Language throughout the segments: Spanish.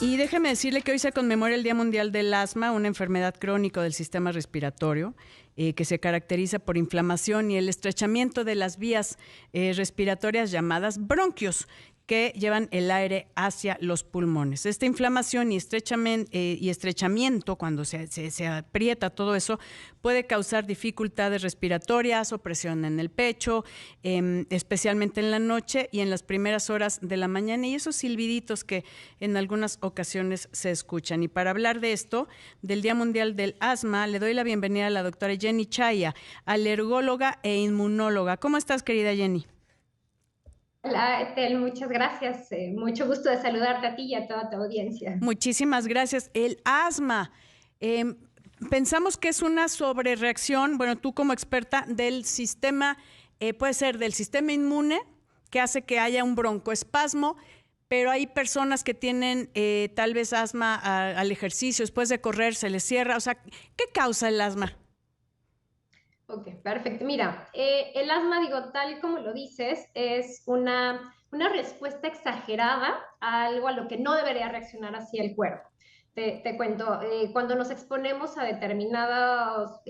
Y déjeme decirle que hoy se conmemora el Día Mundial del Asma, una enfermedad crónica del sistema respiratorio que se caracteriza por inflamación y el estrechamiento de las vías respiratorias llamadas bronquios, que llevan el aire hacia los pulmones. Esta inflamación y estrechamiento, cuando se aprieta todo eso, puede causar dificultades respiratorias, opresión en el pecho, especialmente en la noche y en las primeras horas de la mañana, y esos silbiditos que en algunas ocasiones se escuchan. Y para hablar de esto, del Día Mundial del Asma, le doy la bienvenida a la doctora Jenny Chaya, alergóloga e inmunóloga. ¿Cómo estás, querida Jenny? Hola, Etel, muchas gracias. Mucho gusto de saludarte a ti y a toda tu audiencia. Muchísimas gracias. El asma, pensamos que es una sobrereacción, bueno, tú como experta del sistema, puede ser del sistema inmune, que hace que haya un broncoespasmo, pero hay personas que tienen tal vez asma al ejercicio, después de correr se les cierra. O sea, ¿qué causa el asma? Ok, perfecto. Mira, el asma, digo, tal como lo dices, es una respuesta exagerada a algo a lo que no debería reaccionar así el cuerpo. Te cuento, cuando nos exponemos a determinadas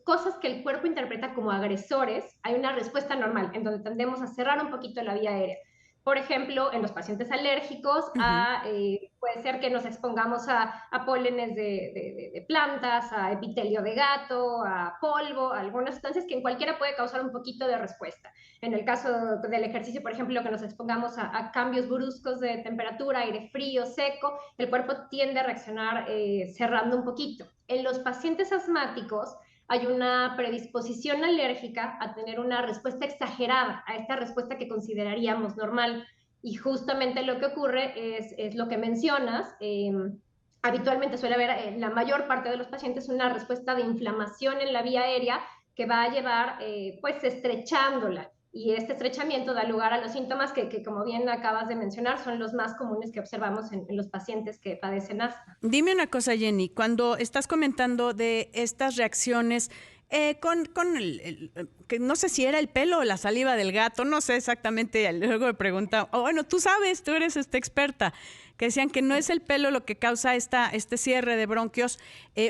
cosas que el cuerpo interpreta como agresores, hay una respuesta normal en donde tendemos a cerrar un poquito la vía aérea. Por ejemplo, en los pacientes alérgicos, puede ser que nos expongamos a pólenes de plantas, a epitelio de gato, a polvo, a algunas sustancias que en cualquiera puede causar un poquito de respuesta. En el caso del ejercicio, por ejemplo, que nos expongamos a cambios bruscos de temperatura, aire frío, seco, el cuerpo tiende a reaccionar cerrando un poquito. En los pacientes asmáticos, hay una predisposición alérgica a tener una respuesta exagerada a esta respuesta que consideraríamos normal. Y justamente lo que ocurre es lo que mencionas. Habitualmente suele haber en la mayor parte de los pacientes una respuesta de inflamación en la vía aérea que va a llevar pues estrechándola. Y este estrechamiento da lugar a los síntomas que, como bien acabas de mencionar, son los más comunes que observamos en los pacientes que padecen asma. Dime una cosa, Jenny, cuando estás comentando de estas reacciones con que no sé si era el pelo o la saliva del gato, no sé exactamente, luego me pregunta, bueno, tú sabes, tú eres experta, que decían que no es el pelo lo que causa este cierre de bronquios,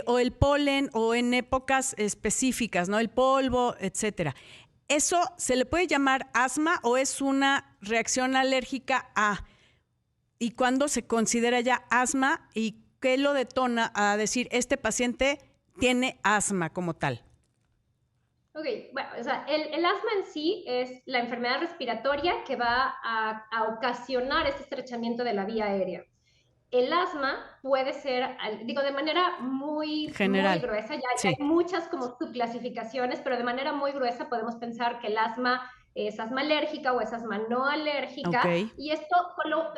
o el polen, o en épocas específicas, ¿no? El polvo, etcétera. ¿Eso se le puede llamar asma o es una reacción alérgica a? ¿Y cuándo se considera ya asma y qué lo detona a decir este paciente tiene asma como tal? Ok, bueno, o sea, el asma en sí es la enfermedad respiratoria que va a ocasionar este estrechamiento de la vía aérea. El asma puede ser, digo, de manera muy General, gruesa, ya sí. hay muchas como subclasificaciones, pero de manera muy gruesa podemos pensar que el asma es asma alérgica o es asma no Ok. alérgica, y esto,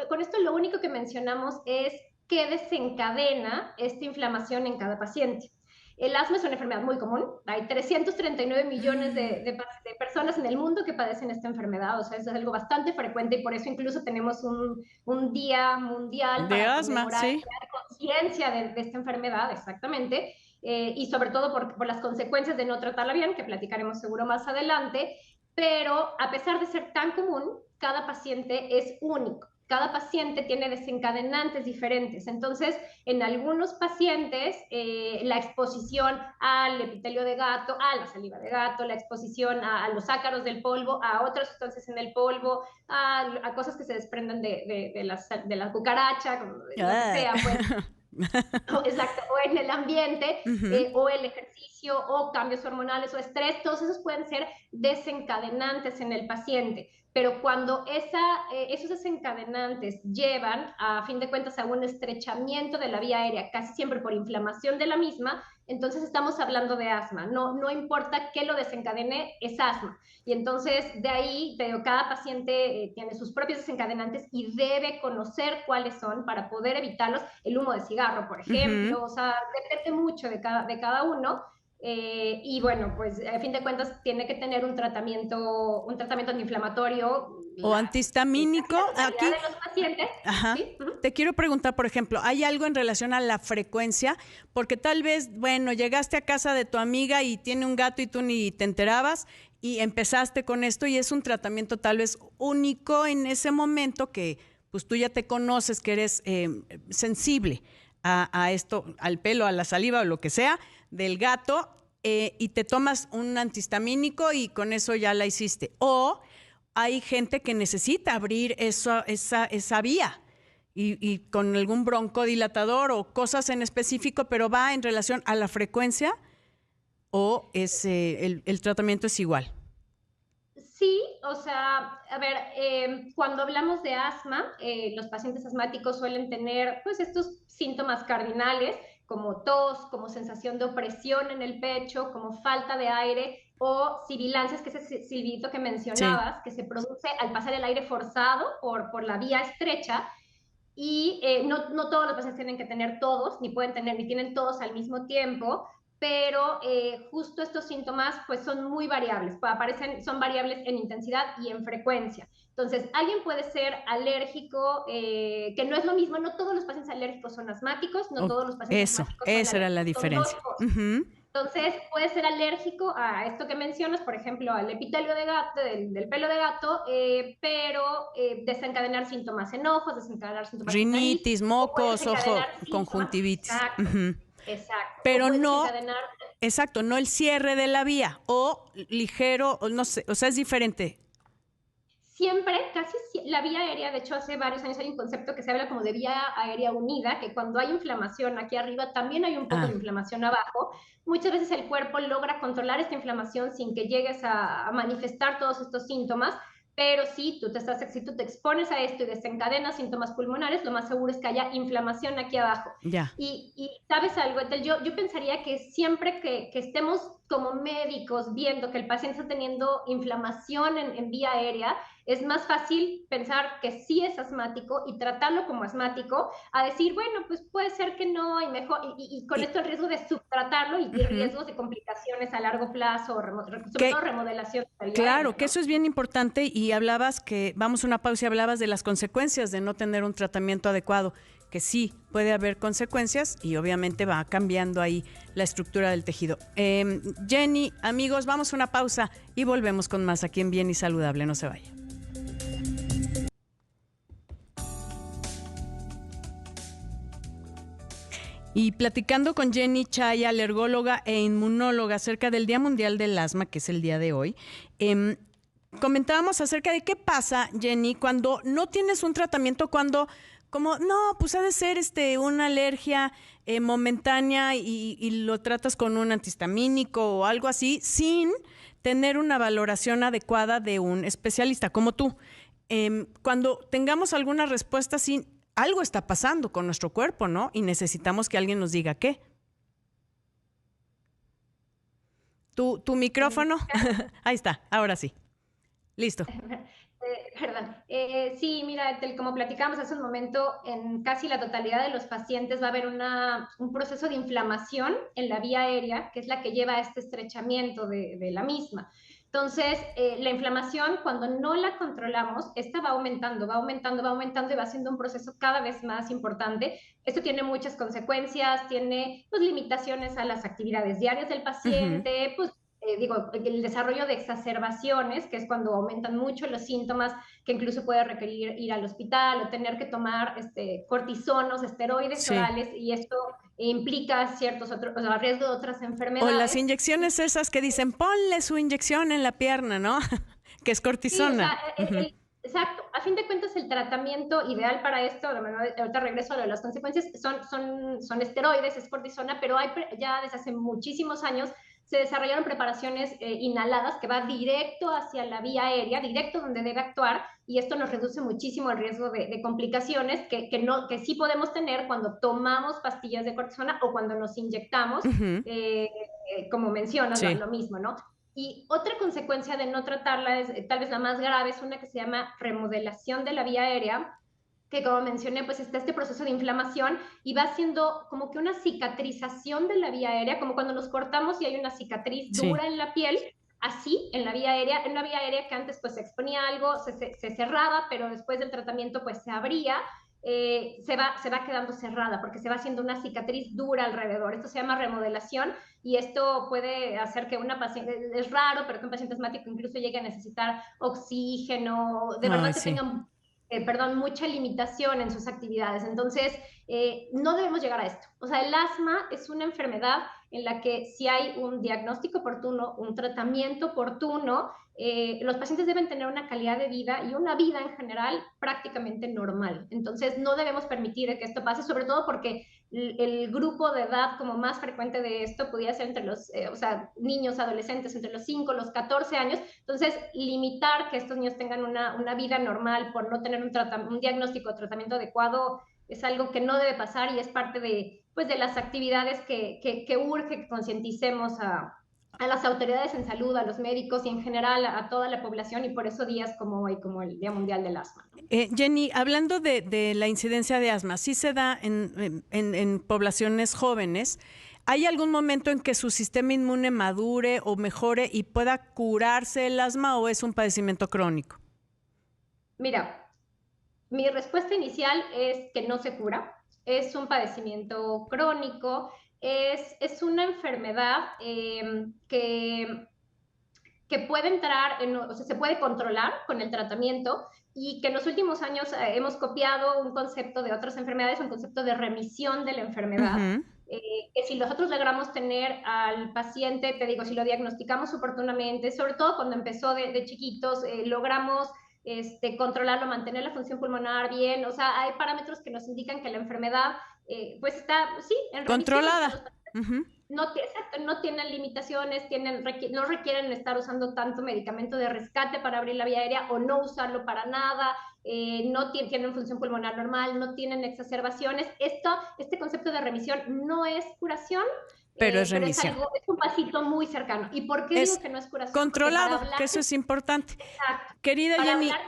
con esto lo único que mencionamos es qué desencadena esta inflamación en cada paciente. El asma es una enfermedad muy común. Hay 339 millones de personas en el mundo que padecen esta enfermedad. O sea, eso es algo bastante frecuente y por eso incluso tenemos un día mundial De para asma, conmemorar y sí. crear conciencia de esta enfermedad, exactamente. Y sobre todo por las consecuencias de no tratarla bien, que platicaremos seguro más adelante. Pero a pesar de ser tan común, cada paciente es único. Cada paciente tiene desencadenantes diferentes. Entonces, en algunos pacientes, la exposición al epitelio de gato, a la saliva de gato, la exposición a los ácaros del polvo, a otras sustancias en el polvo, a cosas que se desprenden de la cucaracha, lo que Ah. sea, pues. Exacto, o en el ambiente, o el ejercicio, o cambios hormonales o estrés, todos esos pueden ser desencadenantes en el paciente. Pero cuando esos desencadenantes llevan, a fin de cuentas, a un estrechamiento de la vía aérea, casi siempre por inflamación de la misma, entonces estamos hablando de asma. No importa qué lo desencadene, es asma. Y entonces, de ahí, cada paciente tiene sus propios desencadenantes y debe conocer cuáles son para poder evitarlos. El humo de cigarro, por ejemplo, o sea, depende mucho de cada uno. Y bueno, pues a fin de cuentas tiene que tener un tratamiento antiinflamatorio. O La antihistamínico. totalidad Aquí, de los pacientes, ajá. ¿sí? Te quiero preguntar, por ejemplo, ¿hay algo en relación a la frecuencia? Porque tal vez, bueno, llegaste a casa de tu amiga y tiene un gato y tú ni te enterabas y empezaste con esto y es un tratamiento tal vez único en ese momento que pues tú ya te conoces que eres sensible a esto, al pelo, a la saliva o lo que sea del gato, y te tomas un antihistamínico y con eso ya la hiciste. O hay gente que necesita abrir esa vía y con algún broncodilatador o cosas en específico, pero va en relación a la frecuencia o el tratamiento es igual. Sí, o sea, a ver, cuando hablamos de asma, los pacientes asmáticos suelen tener pues estos síntomas cardinales como tos, como sensación de opresión en el pecho, como falta de aire o sibilancias, que es ese silbidito que Sí. mencionabas, que se produce al pasar el aire forzado por la vía estrecha. Y no todos los pacientes tienen que tener todos, ni pueden tener, ni tienen todos al mismo tiempo, pero justo estos síntomas pues son muy variables, aparecen, son variables en intensidad y en frecuencia. Entonces, alguien puede ser alérgico, que no es lo mismo, no todos los pacientes alérgicos son asmáticos, no todos los pacientes asmáticos son Esa era la alérgicos, son dos diferencia. cosas. Uh-huh. Entonces, puede ser alérgico a esto que mencionas, por ejemplo, al epitelio de gato, del pelo de gato, pero desencadenar síntomas en ojos, desencadenar síntomas en nariz, Rinitis, o puede mocos, desencadenar síntomas, conjuntivitis. exacto, Uh-huh. exacto, o Pero puede no, desencadenar. exacto, no el cierre de la vía o ligero, no sé, o sea, es diferente. Siempre, casi la vía aérea, de hecho hace varios años hay un concepto que se habla como de vía aérea unida, que cuando hay inflamación aquí arriba también hay un poco de inflamación abajo. Muchas veces el cuerpo logra controlar esta inflamación sin que llegues a manifestar todos estos síntomas, pero si tú te expones a esto y desencadenas síntomas pulmonares, lo más seguro es que haya inflamación aquí abajo. Ya. Y ¿sabes algo, Ethel? Yo pensaría que siempre que estemos como médicos viendo que el paciente está teniendo inflamación en vía aérea, es más fácil pensar que sí es asmático y tratarlo como asmático, a decir, bueno, pues puede ser que no, y mejor, y con esto el riesgo de subtratarlo y riesgos de complicaciones a largo plazo, sobre todo remodelación de la vía Claro, aérea, que ¿no? eso es bien importante y hablabas que, vamos a una pausa y hablabas de las consecuencias de no tener un tratamiento adecuado, que sí puede haber consecuencias y obviamente va cambiando ahí la estructura del tejido. Jenny, amigos, vamos a una pausa y volvemos con más aquí en Bien y Saludable, no se vaya. Y platicando con Jenny Chaya, alergóloga e inmunóloga, acerca del Día Mundial del Asma, que es el día de hoy, comentábamos acerca de qué pasa, Jenny, cuando no tienes un tratamiento, cuando, como, no, pues ha de ser una alergia momentánea y lo tratas con un antihistamínico o algo así, sin tener una valoración adecuada de un especialista como tú. Cuando tengamos alguna respuesta, sin algo está pasando con nuestro cuerpo, ¿no? Y necesitamos que alguien nos diga qué. ¿Tu micrófono? Ahí está, ahora sí. Listo. Perdón. Sí, mira, como platicamos hace un momento, en casi la totalidad de los pacientes va a haber un proceso de inflamación en la vía aérea, que es la que lleva a este estrechamiento de la misma. Entonces, la inflamación, cuando no la controlamos, esta va aumentando, va aumentando, va aumentando y va siendo un proceso cada vez más importante. Esto tiene muchas consecuencias, tiene pues, limitaciones a las actividades diarias del paciente, pues el desarrollo de exacerbaciones, que es cuando aumentan mucho los síntomas, que incluso puede requerir ir al hospital o tener que tomar cortisonos, esteroides Sí. orales, y esto implica ciertos otros, o sea, riesgo de otras O las enfermedades. inyecciones esas que dicen, ponle su inyección en la pierna, ¿no? Que es Sí, o cortisona. sea, exacto. A fin de cuentas, el tratamiento ideal para esto, ahorita regreso a lo de las consecuencias, son esteroides, es cortisona, pero hay ya desde hace muchísimos años se desarrollaron preparaciones inhaladas que va directo hacia la vía aérea, directo donde debe actuar, y esto nos reduce muchísimo el riesgo de complicaciones que sí podemos tener cuando tomamos pastillas de cortisona o cuando nos inyectamos, como mencionas, Sí. lo mismo, ¿no? Y otra consecuencia de no tratarla, es, tal vez la más grave, es una que se llama remodelación de la vía aérea, que como mencioné, pues está este proceso de inflamación y va haciendo como que una cicatrización de la vía aérea, como cuando nos cortamos y hay una cicatriz dura en la piel, así en la vía aérea, en una vía aérea que antes pues se exponía algo, se cerraba, pero después del tratamiento pues se abría, se va quedando cerrada porque se va haciendo una cicatriz dura alrededor. Esto se llama remodelación y esto puede hacer que una paciente, es raro, pero que un paciente asmático incluso llegue a necesitar oxígeno, de verdad Ay, que sí. tengan mucha limitación en sus actividades. Entonces, no debemos llegar a esto. O sea, el asma es una enfermedad en la que si hay un diagnóstico oportuno, un tratamiento oportuno, los pacientes deben tener una calidad de vida y una vida en general prácticamente normal. Entonces, no debemos permitir que esto pase, sobre todo porque el grupo de edad como más frecuente de esto podría ser entre los, niños, adolescentes, entre los 5 y los 14 años. Entonces, limitar que estos niños tengan una vida normal por no tener un diagnóstico o tratamiento adecuado es algo que no debe pasar y es parte de las actividades que urge que concienticemos a las autoridades en salud, a los médicos y en general a toda la población, y por eso días como hoy, como el Día Mundial del Asma. Jenny, hablando de la incidencia de asma, ¿sí se da en poblaciones jóvenes? ¿Hay algún momento en que su sistema inmune madure o mejore y pueda curarse el asma, o es un padecimiento crónico? Mira, mi respuesta inicial es que no se cura, es un padecimiento crónico, es una enfermedad que puede entrar, se puede controlar con el tratamiento, y que en los últimos años hemos copiado un concepto de otras enfermedades, un concepto de remisión de la enfermedad. Uh-huh. Que si nosotros logramos tener al paciente, te digo, si lo diagnosticamos oportunamente, sobre todo cuando empezó de chiquitos, logramos controlarlo, mantener la función pulmonar bien, o sea, hay parámetros que nos indican que la enfermedad pues está, sí, en controlada. Uh-huh. No tienen limitaciones, no requieren estar usando tanto medicamento de rescate para abrir la vía aérea o no usarlo para nada, no tienen función pulmonar normal, no tienen exacerbaciones. Este concepto de remisión no es curación, pero es remisión. Es un pasito muy cercano. ¿Y por qué digo que no es curación? Controlado, que eso es importante. Exacto. Querida Jenny. Para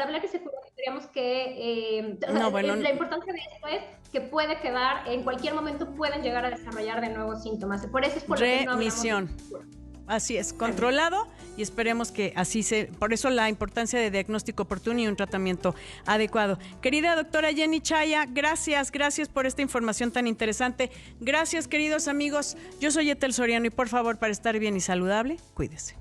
hablar que se curó, tendríamos que... la importancia de esto es que puede quedar, en cualquier momento pueden llegar a desarrollar de nuevo síntomas. Por eso es por remisión. Lo que no hablamos de así es, controlado, y esperemos que así por eso la importancia de diagnóstico oportuno y un tratamiento adecuado. Querida doctora Jenny Chaya, gracias por esta información tan interesante. Gracias, queridos amigos. Yo soy Ethel Soriano y por favor, para estar bien y saludable, cuídese.